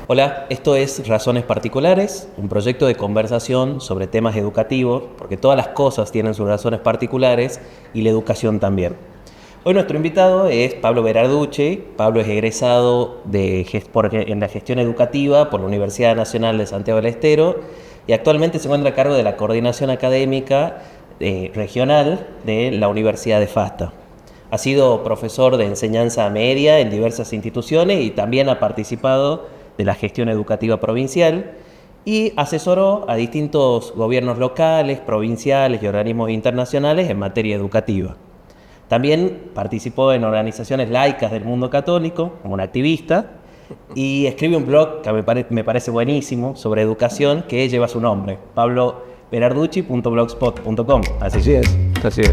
Hola, esto es Razones Particulares, un proyecto de conversación sobre temas educativos, porque todas las cosas tienen sus razones particulares y la educación también. Hoy nuestro invitado es Pablo Berarducci. Pablo es egresado en la gestión educativa por la Universidad Nacional de Santiago del Estero y actualmente se encuentra a cargo de la coordinación académica regional de la Universidad de FASTA. Ha sido profesor de enseñanza media en diversas instituciones y también ha participado de la gestión educativa provincial y asesoró a distintos gobiernos locales, provinciales y organismos internacionales en materia educativa. También participó en organizaciones laicas del mundo católico como un activista y escribe un blog que me parece buenísimo sobre educación que lleva su nombre, pabloberarducci.blogspot.com. Así es, así es.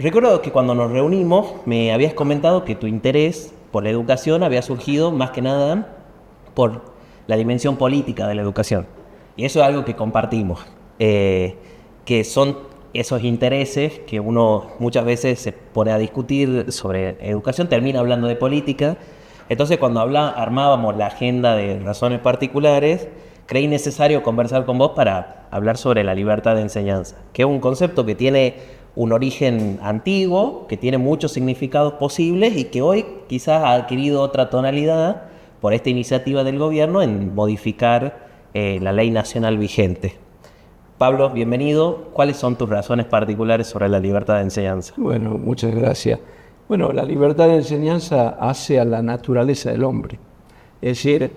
Recuerdo que cuando nos reunimos me habías comentado que tu interés por la educación había surgido más que nada por la dimensión política de la educación. Y eso es algo que compartimos, que son esos intereses que uno muchas veces se pone a discutir sobre educación, termina hablando de política. Entonces cuando armábamos la agenda de Razones Particulares, creí necesario conversar con vos para hablar sobre la libertad de enseñanza, que es un concepto que tiene un origen antiguo, que tiene muchos significados posibles y que hoy quizás ha adquirido otra tonalidad por esta iniciativa del gobierno en modificar la ley nacional vigente. Pablo, bienvenido. ¿Cuáles son tus razones particulares sobre la libertad de enseñanza? Bueno, muchas gracias. Bueno, la libertad de enseñanza hace a la naturaleza del hombre. Es decir,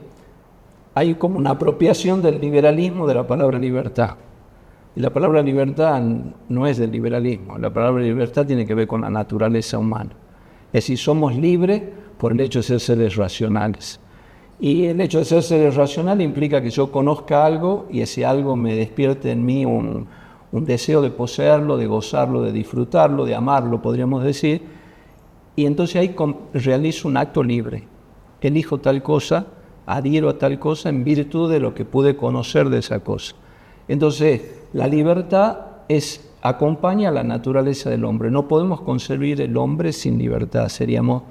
hay como una apropiación del liberalismo de la palabra libertad. Y la palabra libertad no es del liberalismo. La palabra libertad tiene que ver con la naturaleza humana. Es decir, somos libres por el hecho de ser seres racionales. Y el hecho de ser seres racionales implica que yo conozca algo y ese algo me despierte en mí un deseo de poseerlo, de gozarlo, de disfrutarlo, de amarlo, podríamos decir. Y entonces ahí realizo un acto libre. Elijo tal cosa, adhiero a tal cosa en virtud de lo que pude conocer de esa cosa. Entonces, la libertad acompaña a la naturaleza del hombre. No podemos concebir el hombre sin libertad, seríamos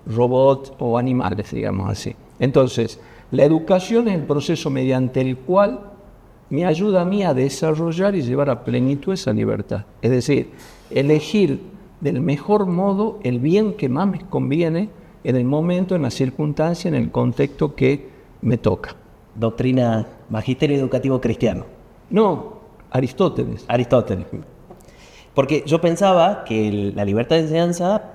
robots o animales, digamos así. Entonces, la educación es el proceso mediante el cual me ayuda a mí a desarrollar y llevar a plenitud esa libertad. Es decir, elegir del mejor modo el bien que más me conviene en el momento, en la circunstancia, en el contexto que me toca. Doctrina, magisterio educativo cristiano. No, Aristóteles. Porque yo pensaba que la libertad de enseñanza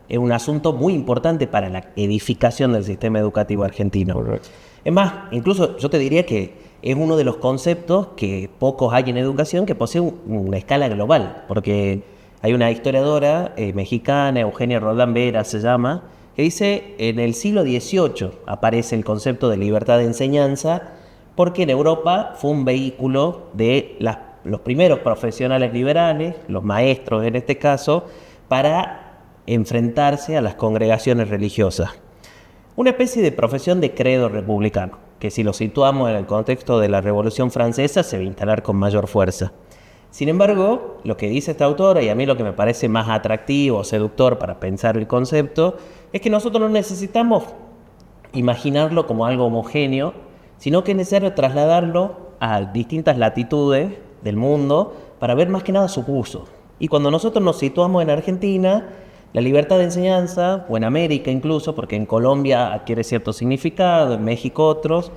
es un asunto muy importante para la edificación del sistema educativo argentino. Correcto. Es más, incluso yo te diría que es uno de los conceptos que pocos hay en educación que posee una escala global, porque hay una historiadora mexicana, Eugenia Roldán Vera se llama, que dice en el siglo XVIII aparece el concepto de libertad de enseñanza, porque en Europa fue un vehículo de los primeros profesionales liberales, los maestros en este caso, para enfrentarse a las congregaciones religiosas. Una especie de profesión de credo republicano, que si lo situamos en el contexto de la Revolución Francesa se va a instalar con mayor fuerza. Sin embargo, lo que dice esta autora, y a mí lo que me parece más atractivo, seductor para pensar el concepto, es que nosotros no necesitamos imaginarlo como algo homogéneo, sino que es necesario trasladarlo a distintas latitudes del mundo para ver más que nada sus usos. Y cuando nosotros nos situamos en Argentina, la libertad de enseñanza, o en América incluso, porque en Colombia adquiere cierto significado, en México otros,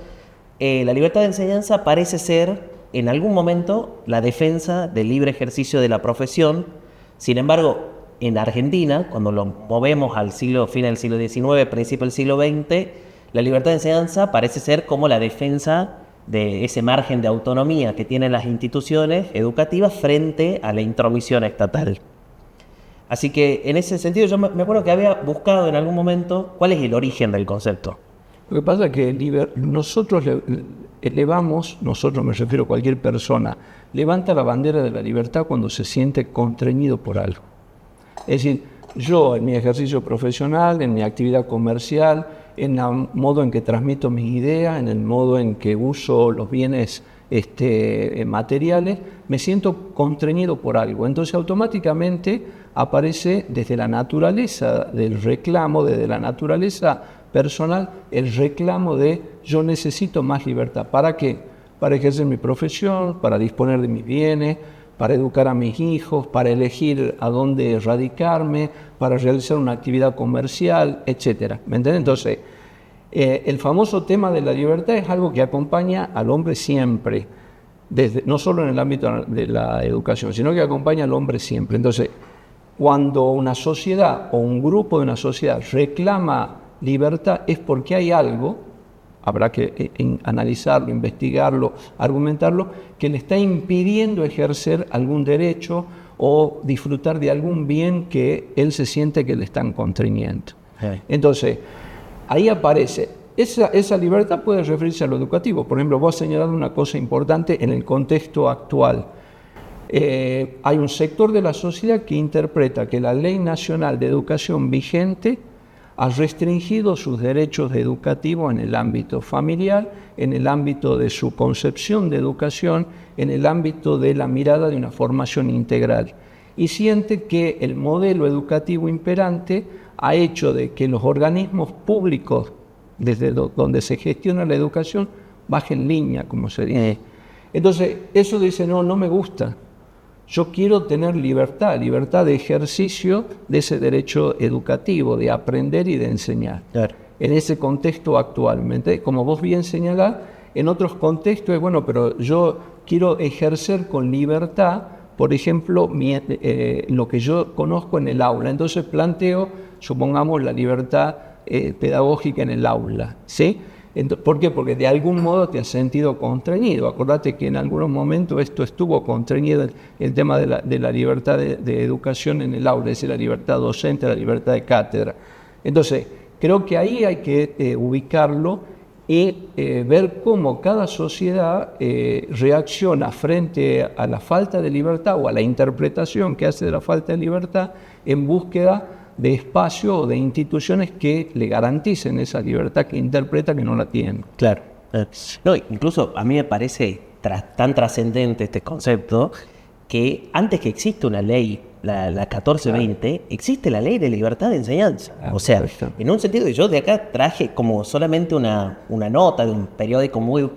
la libertad de enseñanza parece ser, en algún momento, la defensa del libre ejercicio de la profesión. Sin embargo, en Argentina, cuando lo movemos al fin del siglo XIX, principio del siglo XX, la libertad de enseñanza parece ser como la defensa de ese margen de autonomía que tienen las instituciones educativas frente a la intromisión estatal. Así que en ese sentido yo me acuerdo que había buscado en algún momento cuál es el origen del concepto. Lo que pasa es que nosotros elevamos, nosotros me refiero a cualquier persona, levanta la bandera de la libertad cuando se siente constreñido por algo. Es decir, yo en mi ejercicio profesional, en mi actividad comercial, en el modo en que transmito mis ideas, en el modo en que uso los bienes materiales, me siento constreñido por algo. Entonces automáticamente aparece desde la naturaleza del reclamo, desde la naturaleza personal, el reclamo de yo necesito más libertad. ¿Para qué? Para ejercer mi profesión, para disponer de mis bienes, para educar a mis hijos, para elegir a dónde radicarme, para realizar una actividad comercial, etc. ¿Me entienden? Entonces, el famoso tema de la libertad es algo que acompaña al hombre siempre, no solo en el ámbito de la educación, sino que acompaña al hombre siempre. Entonces, cuando una sociedad o un grupo de una sociedad reclama libertad es porque hay algo, habrá que analizarlo, investigarlo, argumentarlo, que le está impidiendo ejercer algún derecho o disfrutar de algún bien que él se siente que le están constriñendo. Entonces, ahí aparece, esa libertad puede referirse a lo educativo. Por ejemplo, vos has señalado una cosa importante en el contexto actual. Hay un sector de la sociedad que interpreta que la Ley Nacional de Educación vigente ha restringido sus derechos educativos en el ámbito familiar, en el ámbito de su concepción de educación, en el ámbito de la mirada de una formación integral. Y siente que el modelo educativo imperante ha hecho de que los organismos públicos, desde donde se gestiona la educación, bajen línea, como se dice. Entonces, eso dice, no me gusta. Yo quiero tener libertad de ejercicio de ese derecho educativo, de aprender y de enseñar. Claro. En ese contexto actualmente, como vos bien señalás, en otros contextos es, bueno, pero yo quiero ejercer con libertad, por ejemplo, lo que yo conozco en el aula. Entonces planteo, supongamos, la libertad pedagógica en el aula, ¿sí? ¿Por qué? Porque de algún modo te has sentido constreñido. Acordate que en algunos momentos esto estuvo constreñido, el tema de la libertad de educación en el aula, es decir, la libertad docente, la libertad de cátedra. Entonces, creo que ahí hay que ubicarlo y ver cómo cada sociedad reacciona frente a la falta de libertad o a la interpretación que hace de la falta de libertad en búsqueda de espacio o de instituciones que le garanticen esa libertad que interpreta que no la tienen. Claro. No, incluso a mí me parece tan trascendente este concepto que antes que existe una ley, la 1420, existe la ley de libertad de enseñanza. O sea, en un sentido que yo de acá traje como solamente una nota de un periódico muy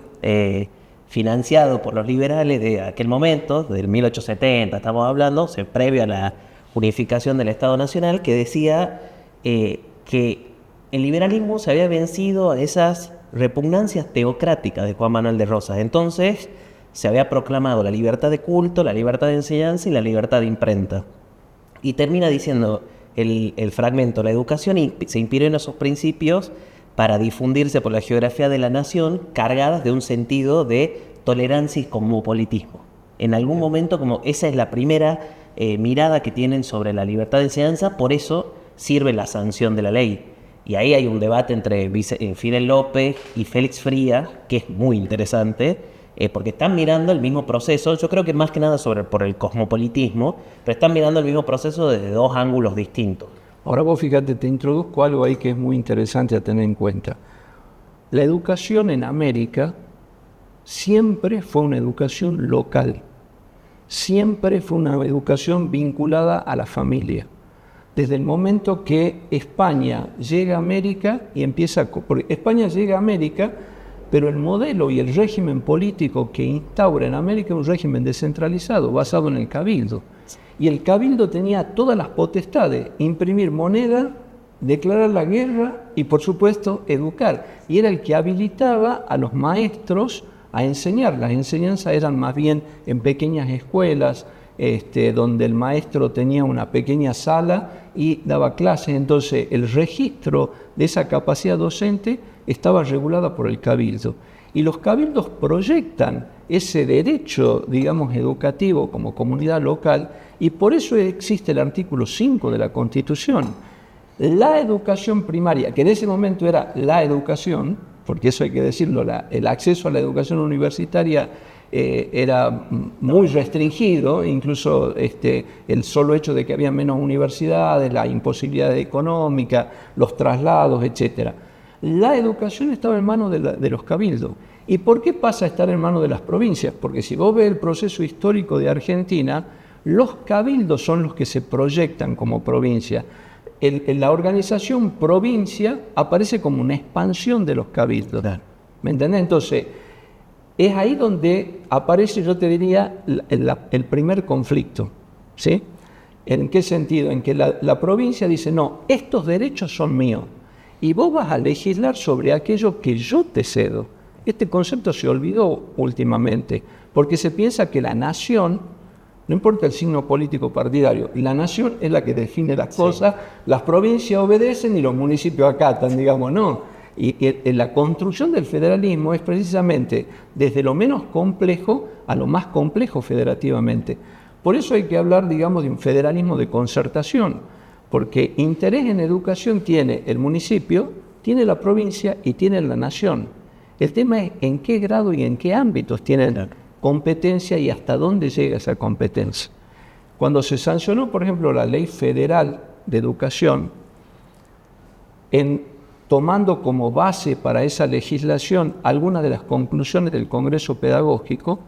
financiado por los liberales de aquel momento, del 1870 estamos hablando, previo a la unificación del Estado Nacional, que decía que el liberalismo se había vencido a esas repugnancias teocráticas de Juan Manuel de Rosas. Entonces se había proclamado la libertad de culto, la libertad de enseñanza y la libertad de imprenta. Y termina diciendo el fragmento, la educación se inspiró en esos principios para difundirse por la geografía de la nación, cargadas de un sentido de tolerancia y cosmopolitismo. En algún momento, como esa es la primera mirada que tienen sobre la libertad de enseñanza, por eso sirve la sanción de la ley. Y ahí hay un debate entre Fidel López y Félix Frías, que es muy interesante, porque están mirando el mismo proceso, yo creo que más que nada por el cosmopolitismo, pero están mirando el mismo proceso desde dos ángulos distintos. Ahora vos fíjate, te introduzco algo ahí que es muy interesante a tener en cuenta. La educación en América siempre fue una educación local. Siempre fue una educación vinculada a la familia. Desde el momento que España llega a América y porque España llega a América, pero el modelo y el régimen político que instaura en América es un régimen descentralizado, basado en el cabildo. Y el cabildo tenía todas las potestades, imprimir moneda, declarar la guerra y, por supuesto, educar. Y era el que habilitaba a los maestros a enseñar. Las enseñanzas eran más bien en pequeñas escuelas, donde el maestro tenía una pequeña sala y daba clases. Entonces, el registro de esa capacidad docente estaba regulada por el cabildo. Y los cabildos proyectan ese derecho, digamos, educativo como comunidad local, y por eso existe el artículo 5 de la Constitución. La educación primaria, que en ese momento era la educación, porque eso hay que decirlo, el acceso a la educación universitaria era muy restringido, incluso el solo hecho de que había menos universidades, la imposibilidad económica, los traslados, etc. La educación estaba en manos de los cabildos. ¿Y por qué pasa a estar en manos de las provincias? Porque si vos ves el proceso histórico de Argentina, los cabildos son los que se proyectan como provincia. La organización provincia aparece como una expansión de los cabildos. ¿Me entendés? Entonces, es ahí donde aparece, yo te diría, el primer conflicto. ¿Sí? ¿En qué sentido? En que la provincia dice, no, estos derechos son míos. Y vos vas a legislar sobre aquello que yo te cedo. Este concepto se olvidó últimamente, porque se piensa que la nación, no importa el signo político partidario, la nación es la que define las cosas, las provincias obedecen y los municipios acatan, digamos, no. Y la construcción del federalismo es precisamente desde lo menos complejo a lo más complejo federativamente. Por eso hay que hablar, digamos, de un federalismo de concertación, porque interés en educación tiene el municipio, tiene la provincia y tiene la nación. El tema es en qué grado y en qué ámbitos tienen competencia y hasta dónde llega esa competencia. Cuando se sancionó, por ejemplo, la Ley Federal de Educación, tomando como base para esa legislación algunas de las conclusiones del Congreso Pedagógico,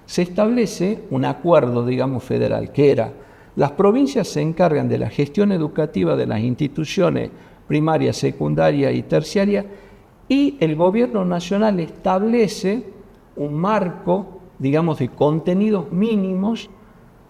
se establece un acuerdo, digamos, federal, que era: las provincias se encargan de la gestión educativa de las instituciones primaria, secundaria y terciaria, y el gobierno nacional establece un marco, digamos, de contenidos mínimos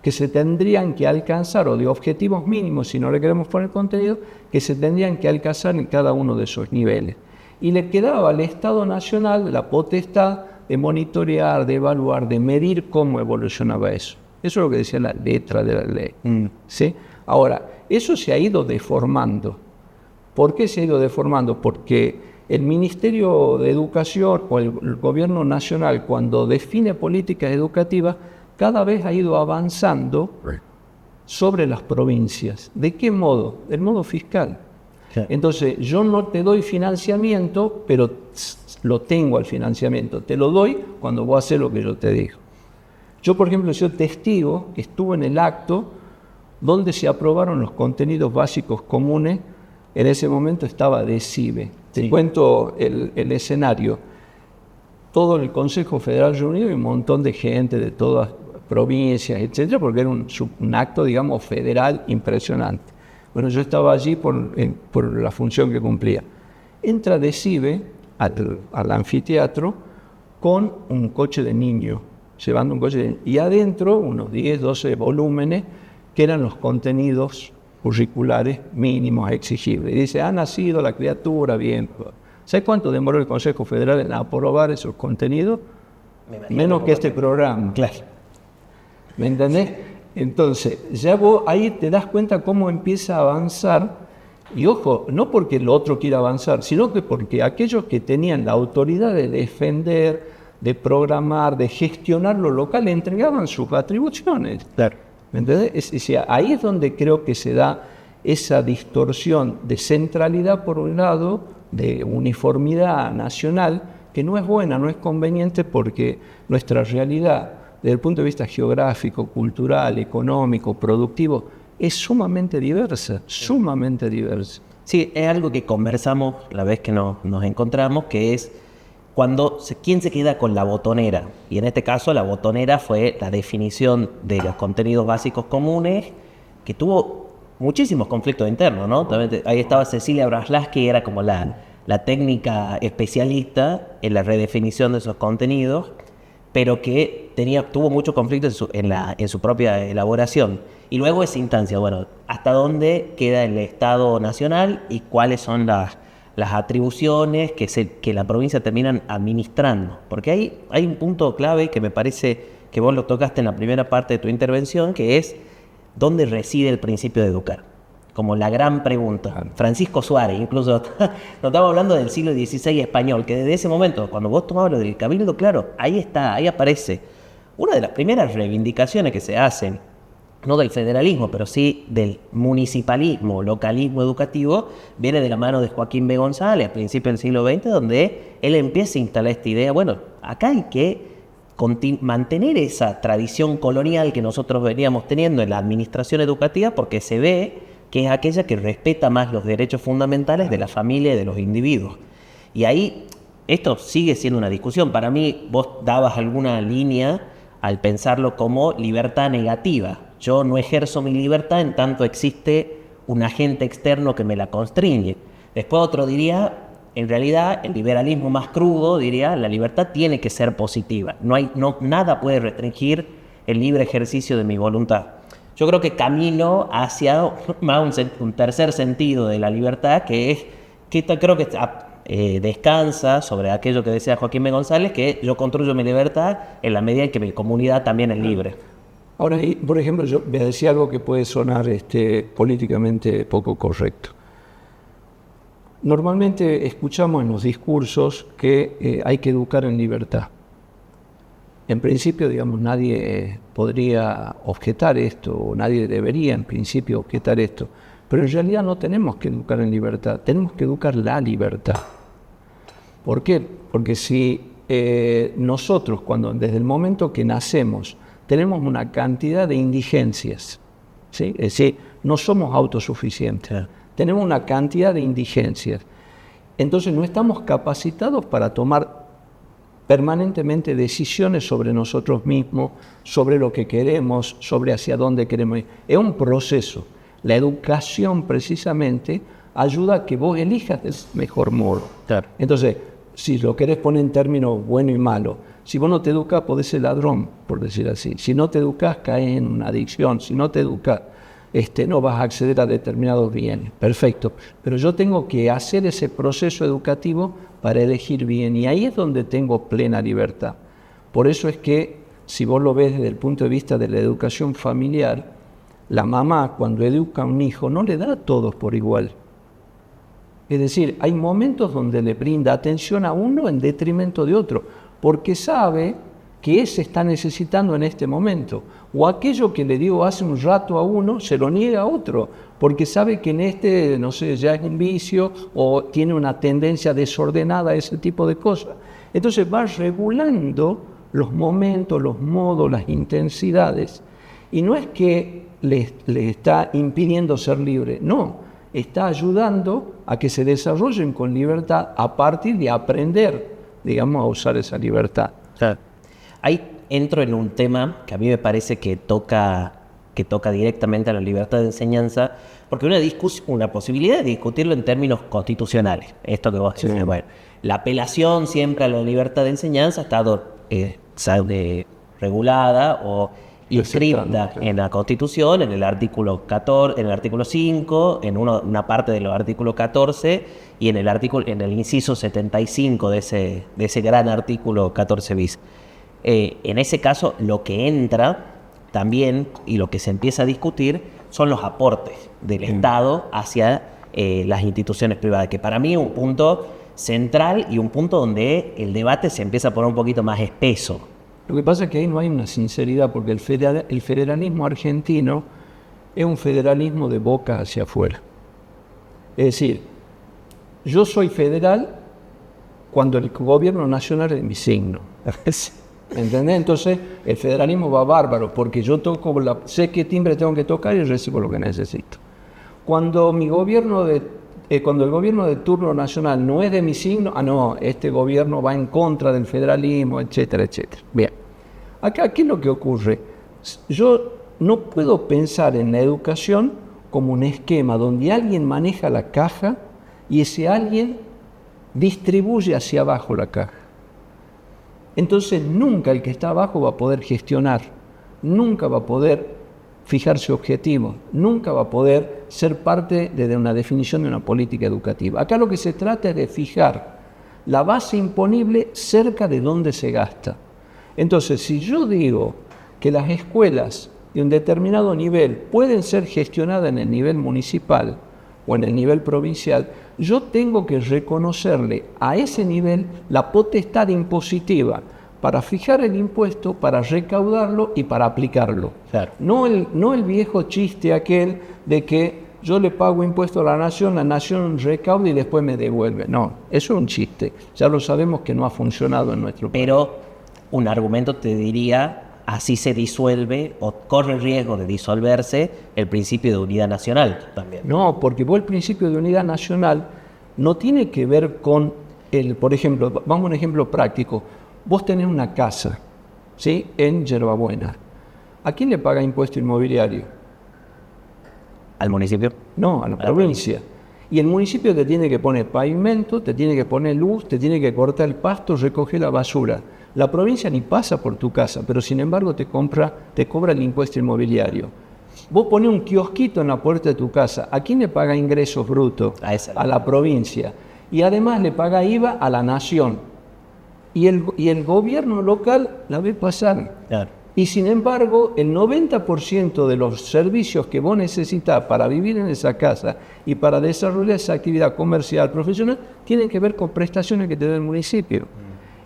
que se tendrían que alcanzar, o de objetivos mínimos, si no le queremos poner contenido, que se tendrían que alcanzar en cada uno de esos niveles. Y le quedaba al Estado Nacional la potestad de monitorear, de evaluar, de medir cómo evolucionaba eso. Eso es lo que decía la letra de la ley. ¿Sí? Ahora, eso se ha ido deformando. ¿Por qué se ha ido deformando? Porque el Ministerio de Educación o el Gobierno Nacional, cuando define políticas educativas, cada vez ha ido avanzando sobre las provincias. ¿De qué modo? Del modo fiscal. Entonces, yo no te doy financiamiento, pero lo tengo al financiamiento. Te lo doy cuando vos haces lo que yo te digo. Yo, por ejemplo, soy testigo, estuve en el acto donde se aprobaron los contenidos básicos comunes. En ese momento estaba DECIBE. Te cuento el escenario. Todo el Consejo Federal reunido y un montón de gente de todas provincias, etcétera, porque era un acto, digamos, federal impresionante. Bueno, yo estaba allí por la función que cumplía. Entra DECIBE al anfiteatro con un coche de niño, llevando un coche de niño, y adentro unos 10, 12 volúmenes que eran los contenidos curriculares mínimos exigibles. Y dice, ha nacido la criatura, bien. ¿Sabes cuánto demoró el Consejo Federal en aprobar esos contenidos? Menos que este programa. Claro. ¿Me entendés? Entonces, ya vos ahí te das cuenta cómo empieza a avanzar. Y ojo, no porque el otro quiera avanzar, sino que porque aquellos que tenían la autoridad de defender, de programar, de gestionar lo local, le entregaban sus atribuciones. Claro. ¿Me entendés? Ahí es donde creo que se da esa distorsión de centralidad por un lado, de uniformidad nacional, que no es buena, no es conveniente, porque nuestra realidad, desde el punto de vista geográfico, cultural, económico, productivo, es sumamente diversa, sumamente diversa. Sí, es algo que conversamos la vez que nos encontramos, que es quién se queda con la botonera. Y en este caso la botonera fue la definición de los contenidos básicos comunes, que tuvo muchísimos conflictos internos, ¿no? También ahí estaba Cecilia Braslavsky, que era como la técnica especialista en la redefinición de esos contenidos, pero que tuvo mucho conflicto en su propia elaboración. Y luego esa instancia, bueno, ¿hasta dónde queda el Estado Nacional y cuáles son las atribuciones que la provincia terminan administrando? Porque hay un punto clave que me parece que vos lo tocaste en la primera parte de tu intervención, que es ¿dónde reside el principio de educar? Como la gran pregunta. Francisco Suárez, incluso, nos estamos hablando del siglo XVI español, que desde ese momento, cuando vos tomabas lo del cabildo, claro, ahí está, ahí aparece. Una de las primeras reivindicaciones que se hacen, no del federalismo, pero sí del municipalismo, localismo educativo, viene de la mano de Joaquín B. González a principios del siglo XX, donde él empieza a instalar esta idea, bueno, acá hay que mantener esa tradición colonial que nosotros veníamos teniendo en la administración educativa, porque se ve que es aquella que respeta más los derechos fundamentales de la familia y de los individuos. Y ahí esto sigue siendo una discusión. Para mí, vos dabas alguna línea al pensarlo como libertad negativa. Yo no ejerzo mi libertad en tanto existe un agente externo que me la constriñe. Después otro diría, en realidad, el liberalismo más crudo diría, la libertad tiene que ser positiva. Nada puede restringir el libre ejercicio de mi voluntad. Yo creo que camino hacia un tercer sentido de la libertad, que es, creo que descansa sobre aquello que decía Joaquín B. González, que yo construyo mi libertad en la medida en que mi comunidad también es libre. Ahora, por ejemplo, yo voy a decir algo que puede sonar políticamente poco correcto. Normalmente escuchamos en los discursos que hay que educar en libertad. En principio, digamos, nadie podría objetar esto, o nadie debería en principio objetar esto, pero en realidad no tenemos que educar en libertad, tenemos que educar la libertad. ¿Por qué? Porque si nosotros, desde el momento que nacemos, tenemos una cantidad de indigencias, ¿sí? Es decir, no somos autosuficientes, tenemos una cantidad de indigencias, entonces no estamos capacitados para tomar permanentemente decisiones sobre nosotros mismos, sobre lo que queremos, sobre hacia dónde queremos ir. Es un proceso. La educación precisamente ayuda a que vos elijas el mejor modo. Claro. Entonces, si lo querés poner en términos bueno y malo, si vos no te educás, podés ser ladrón, por decir así. Si no te educás, caes en una adicción. Si no te educás, no vas a acceder a determinados bienes. Perfecto. Pero yo tengo que hacer ese proceso educativo para elegir bien. Y ahí es donde tengo plena libertad. Por eso es que, si vos lo ves desde el punto de vista de la educación familiar, la mamá, cuando educa a un hijo, no le da a todos por igual. Es decir, hay momentos donde le brinda atención a uno en detrimento de otro, porque sabe que ese está necesitando en este momento. O aquello que le dio hace un rato a uno, se lo niega a otro, porque sabe que en no sé, ya es un vicio o tiene una tendencia desordenada a ese tipo de cosas. Entonces va regulando los momentos, los modos, las intensidades. Y no es que le está impidiendo ser libre, no, está ayudando a que se desarrollen con libertad a partir de aprender, digamos, a usar esa libertad. Claro. Ahí entro en un tema que a mí me parece que toca directamente a la libertad de enseñanza, porque una posibilidad de discutirlo en términos constitucionales. Esto que vos decís, sí. Bueno, la apelación siempre a la libertad de enseñanza ha estado regulada o inscrita en la Constitución, en el artículo 14, en el artículo 5, en una parte del artículo 14 y en el inciso 75 de ese gran artículo 14 bis. En ese caso, lo que entra también y lo que se empieza a discutir son los aportes del Estado hacia las instituciones privadas, que para mí es un punto central y un punto donde el debate se empieza a poner un poquito más espeso. Lo que pasa es que ahí no hay una sinceridad, porque el federalismo argentino es un federalismo de boca hacia afuera. Es decir, yo soy federal cuando el gobierno nacional es mi signo. ¿Entendés? Entonces el federalismo va bárbaro, porque yo sé qué timbre tengo que tocar y recibo lo que necesito. Cuando el gobierno de turno nacional no es de mi signo, este gobierno va en contra del federalismo, etcétera, etcétera. Bien, acá, ¿qué es lo que ocurre? Yo no puedo pensar en la educación como un esquema donde alguien maneja la caja y ese alguien distribuye hacia abajo la caja. Entonces nunca el que está abajo va a poder gestionar, nunca va a poder fijarse objetivos, nunca va a poder ser parte de una definición de una política educativa. Acá lo que se trata es de fijar la base imponible cerca de donde se gasta. Entonces, si yo digo que las escuelas de un determinado nivel pueden ser gestionadas en el nivel municipal o en el nivel provincial, yo tengo que reconocerle a ese nivel la potestad impositiva para fijar el impuesto, para recaudarlo y para aplicarlo. Claro. No el viejo chiste aquel de que yo le pago impuesto a la nación recauda y después me devuelve. No, eso es un chiste. Ya lo sabemos que no ha funcionado en nuestro país. Pero un argumento te diría, así se disuelve o corre el riesgo de disolverse el principio de unidad nacional también. No, porque vos el principio de unidad nacional no tiene que ver con por ejemplo, vamos a un ejemplo práctico. Vos tenés una casa, ¿sí?, en Yerbabuena. ¿A quién le paga impuesto inmobiliario? ¿Al municipio? No, a la provincia. Y el municipio te tiene que poner pavimento, te tiene que poner luz, te tiene que cortar el pasto, recoger la basura. La provincia ni pasa por tu casa, pero sin embargo te cobra el impuesto inmobiliario. Vos ponés un kiosquito en la puerta de tu casa. ¿A quién le paga ingresos brutos? A la provincia. Y además le paga IVA a la nación. Y el gobierno local la ve pasar. Claro. Y sin embargo, el 90% de los servicios que vos necesitas para vivir en esa casa y para desarrollar esa actividad comercial, profesional, tienen que ver con prestaciones que te da el municipio.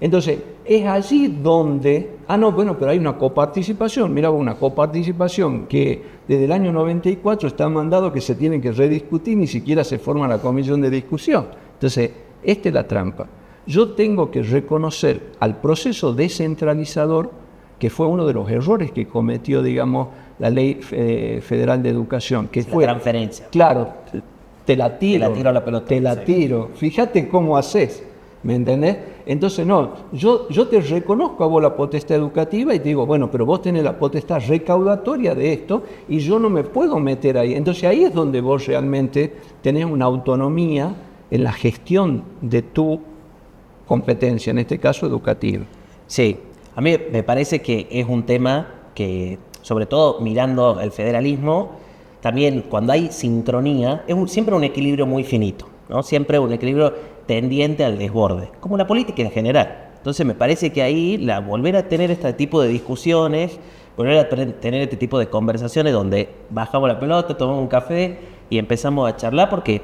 Entonces, es allí donde... pero hay una coparticipación. Mira, una coparticipación que desde el año 94 está mandado que se tienen que rediscutir, ni siquiera se forma la comisión de discusión. Entonces, esta es la trampa. Yo tengo que reconocer al proceso descentralizador, que fue uno de los errores que cometió, digamos, la Ley Federal de Educación, que fue... La transferencia. Claro, te la tiro. Te la tiro la pelota. Te la tiro. Fíjate cómo haces, ¿me entendés? Entonces, no, yo te reconozco a vos la potestad educativa y te digo, bueno, pero vos tenés la potestad recaudatoria de esto y yo no me puedo meter ahí. Entonces, ahí es donde vos realmente tenés una autonomía en la gestión de tu competencia, en este caso educativa. Sí, a mí me parece que es un tema que, sobre todo mirando el federalismo, también cuando hay sincronía, es siempre un equilibrio muy finito, ¿no? Siempre un equilibrio tendiente al desborde, como la política en general. Entonces me parece que ahí volver a tener este tipo de discusiones, volver a tener este tipo de conversaciones donde bajamos la pelota, tomamos un café y empezamos a charlar porque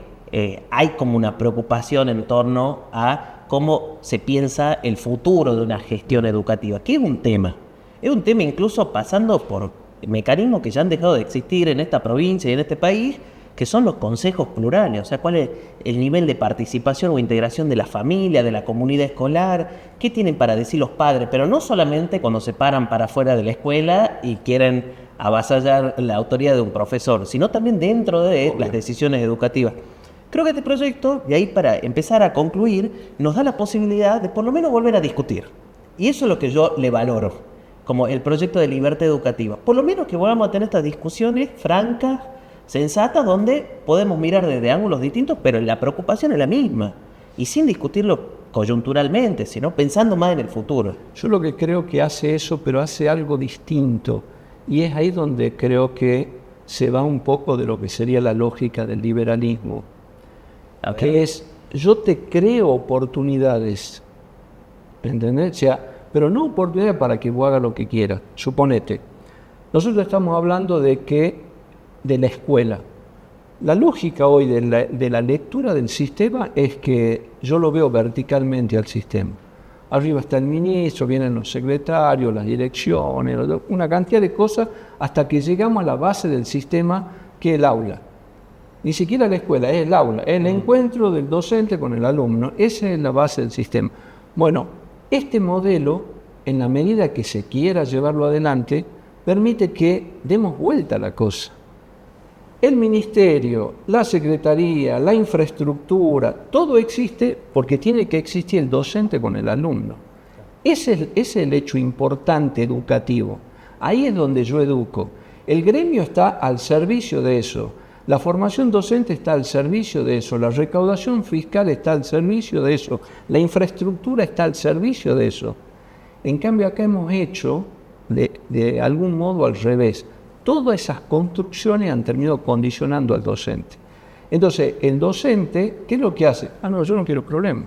hay como una preocupación en torno a cómo se piensa el futuro de una gestión educativa, que es un tema incluso pasando por mecanismos que ya han dejado de existir en esta provincia y en este país, que son los consejos plurales, o sea, cuál es el nivel de participación o integración de la familia, de la comunidad escolar, qué tienen para decir los padres, pero no solamente cuando se paran para afuera de la escuela y quieren avasallar la autoridad de un profesor, sino también dentro de las decisiones educativas. Creo que este proyecto, y ahí para empezar a concluir, nos da la posibilidad de por lo menos volver a discutir. Y eso es lo que yo le valoro, como el proyecto de libertad educativa. Por lo menos que volvamos a tener estas discusiones francas, sensatas, donde podemos mirar desde ángulos distintos, pero la preocupación es la misma. Y sin discutirlo coyunturalmente, sino pensando más en el futuro. Yo lo que creo que hace eso, pero hace algo distinto. Y es ahí donde creo que se va un poco de lo que sería la lógica del liberalismo. Que es, yo te creo oportunidades, ¿entendés? O sea, pero no oportunidades para que vos hagas lo que quieras. Suponete, nosotros estamos hablando de la escuela. La lógica hoy de la lectura del sistema es que yo lo veo verticalmente al sistema. Arriba está el ministro, vienen los secretarios, las direcciones, una cantidad de cosas, hasta que llegamos a la base del sistema, que es el aula. Ni siquiera la escuela, es el aula, es el encuentro del docente con el alumno. Esa es la base del sistema. Bueno, este modelo, en la medida que se quiera llevarlo adelante, permite que demos vuelta a la cosa. El ministerio, la secretaría, la infraestructura, todo existe porque tiene que existir el docente con el alumno. Ese es el hecho importante educativo. Ahí es donde yo educo. El gremio está al servicio de eso. La formación docente está al servicio de eso, la recaudación fiscal está al servicio de eso, la infraestructura está al servicio de eso. En cambio, acá hemos hecho, de algún modo al revés, todas esas construcciones han terminado condicionando al docente. Entonces, el docente, ¿qué es lo que hace? No, yo no quiero problema.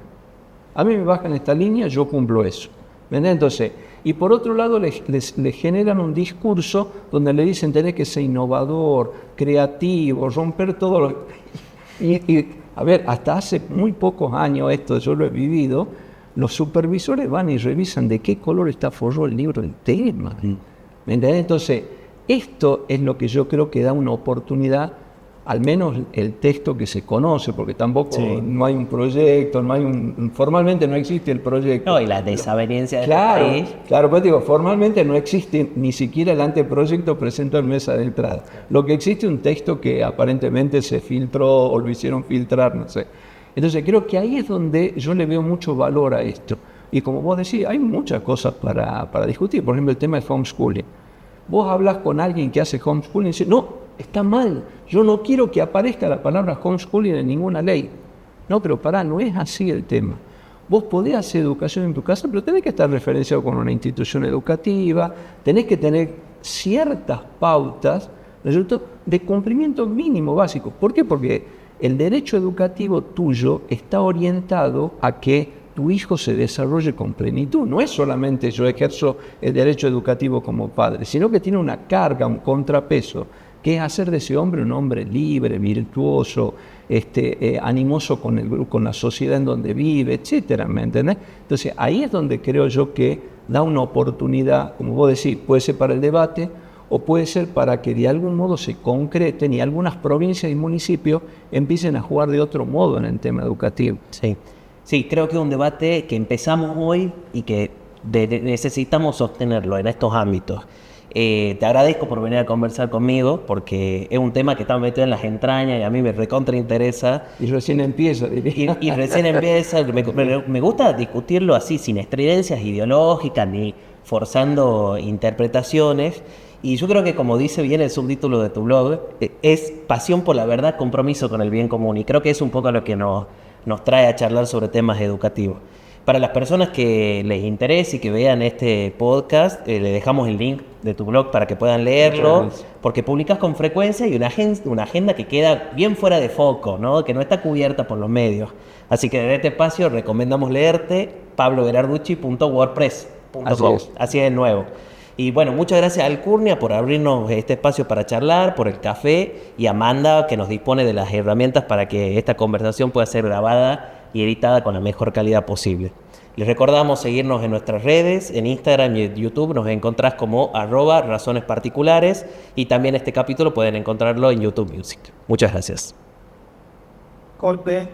A mí me bajan esta línea, yo cumplo eso. ¿Verdad? Entonces, y por otro lado les generan un discurso donde le dicen tenés que ser innovador, creativo, romper todo lo... Y a ver, hasta hace muy pocos años, esto yo lo he vivido, los supervisores van y revisan de qué color está forrado el libro del tema. ¿Me entendés? Entonces, esto es lo que yo creo que da una oportunidad, al menos el texto que se conoce, porque tampoco no hay un proyecto, formalmente no existe el proyecto. No, y la desaveniencia de claro, este país. Claro, pues digo, formalmente no existe ni siquiera el anteproyecto presentado en mesa de entrada. Lo que existe es un texto que aparentemente se filtró o lo hicieron filtrar, no sé. Entonces creo que ahí es donde yo le veo mucho valor a esto. Y como vos decís, hay muchas cosas para discutir. Por ejemplo, el tema del homeschooling. Vos hablas con alguien que hace homeschooling y dice, no, está mal, yo no quiero que aparezca la palabra homeschooling en ninguna ley. No, pero pará, no es así el tema. Vos podés hacer educación en tu casa, pero tenés que estar referenciado con una institución educativa, tenés que tener ciertas pautas, ¿no es cierto?, de cumplimiento mínimo básico. ¿Por qué? Porque el derecho educativo tuyo está orientado a que tu hijo se desarrolle con plenitud. No es solamente yo ejerzo el derecho educativo como padre, sino que tiene una carga, un contrapeso, que es hacer de ese hombre un hombre libre, virtuoso, animoso con la sociedad en donde vive, etcétera, ¿me entendés? Entonces ahí es donde creo yo que da una oportunidad, como vos decís, puede ser para el debate o puede ser para que de algún modo se concreten y algunas provincias y municipios empiecen a jugar de otro modo en el tema educativo. Sí. Sí, creo que es un debate que empezamos hoy y que necesitamos sostenerlo en estos ámbitos. Te agradezco por venir a conversar conmigo porque es un tema que está metido en las entrañas y a mí me recontra interesa. Y recién empieza, diría. Y recién empieza. Me gusta discutirlo así, sin estridencias ideológicas ni forzando interpretaciones. Y yo creo que, como dice bien el subtítulo de tu blog, es pasión por la verdad, compromiso con el bien común. Y creo que es un poco lo que nos trae a charlar sobre temas educativos. Para las personas que les interese y que vean este podcast, le dejamos el link de tu blog para que puedan leerlo, porque publicas con frecuencia y una agenda que queda bien fuera de foco, ¿no? Que no está cubierta por los medios. Así que en este espacio recomendamos leerte pabloverarducci.wordpress.com. Así es de nuevo. Y bueno, muchas gracias a Alcurnia por abrirnos este espacio para charlar, por el café, y a Amanda, que nos dispone de las herramientas para que esta conversación pueda ser grabada y editada con la mejor calidad posible. Les recordamos seguirnos en nuestras redes, en Instagram y en YouTube nos encontrás como @razonesparticulares, y también este capítulo pueden encontrarlo en YouTube Music. Muchas gracias. Corte.